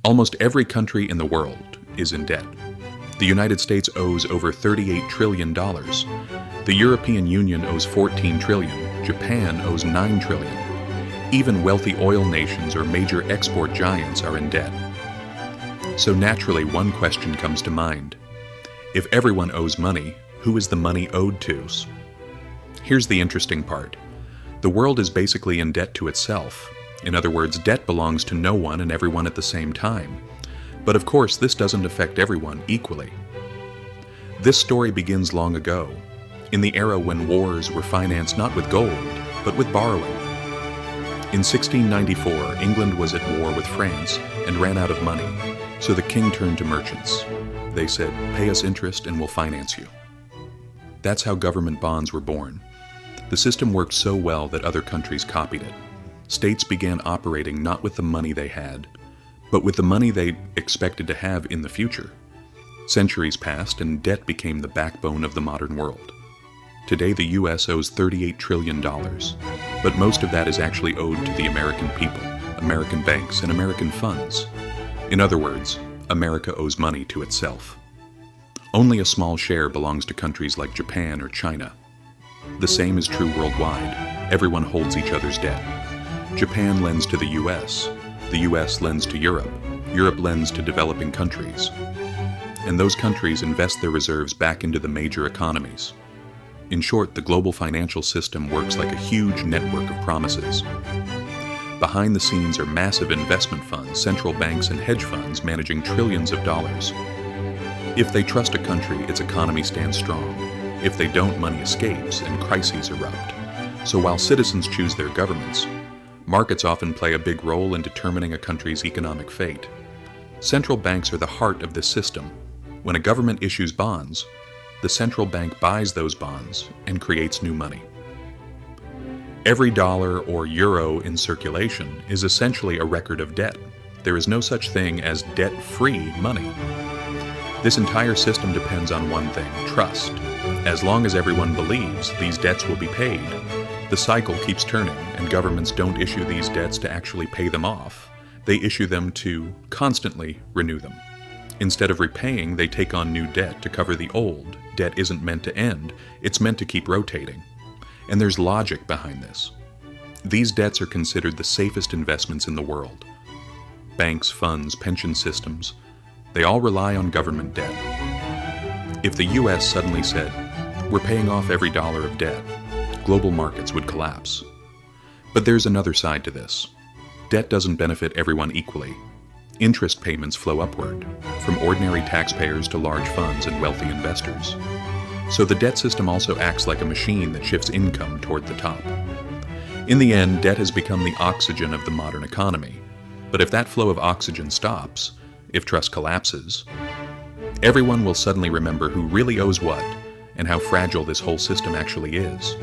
Almost every country in the world is in debt. The United States owes over $38 trillion. The European Union owes $14 trillion. Japan owes $9 trillion. Even wealthy oil nations or major export giants are in debt. So naturally, one question comes to mind. If everyone owes money, who is the money owed to? Here's the interesting part. The world is basically in debt to itself. In other words, debt belongs to no one and everyone at the same time. But of course, this doesn't affect everyone equally. This story begins long ago, in the era when wars were financed not with gold, but with borrowing. In 1694, England was at war with France and ran out of money, so the king turned to merchants. They said, "Pay us interest and we'll finance you." That's how government bonds were born. The system worked so well that other countries copied it. States began operating not with the money they had, but with the money they expected to have in the future. Centuries passed and debt became the backbone of the modern world. Today the US owes $38 trillion, but most of that is actually owed to the American people, American banks, and American funds. In other words, America owes money to itself. Only a small share belongs to countries like Japan or China. The same is true worldwide. Everyone holds each other's debt. Japan lends to the US lends to Europe lends to developing countries. And those countries invest their reserves back into the major economies. In short, the global financial system works like a huge network of promises. Behind the scenes are massive investment funds, central banks, and hedge funds managing trillions of dollars. If they trust a country, its economy stands strong. If they don't, money escapes and crises erupt. So while citizens choose their governments, markets often play a big role in determining a country's economic fate. Central banks are the heart of this system. When a government issues bonds, the central bank buys those bonds and creates new money. Every dollar or euro in circulation is essentially a record of debt. There is no such thing as debt-free money. This entire system depends on one thing: trust. As long as everyone believes these debts will be paid, the cycle keeps turning, and governments don't issue these debts to actually pay them off. They issue them to constantly renew them. Instead of repaying, they take on new debt to cover the old. Debt isn't meant to end, it's meant to keep rotating. And there's logic behind this. These debts are considered the safest investments in the world. Banks, funds, pension systems, they all rely on government debt. If the US suddenly said, "We're paying off every dollar of debt," global markets would collapse. But there's another side to this. Debt doesn't benefit everyone equally. Interest payments flow upward, from ordinary taxpayers to large funds and wealthy investors. So the debt system also acts like a machine that shifts income toward the top. In the end, debt has become the oxygen of the modern economy. But if that flow of oxygen stops, if trust collapses, everyone will suddenly remember who really owes what and how fragile this whole system actually is.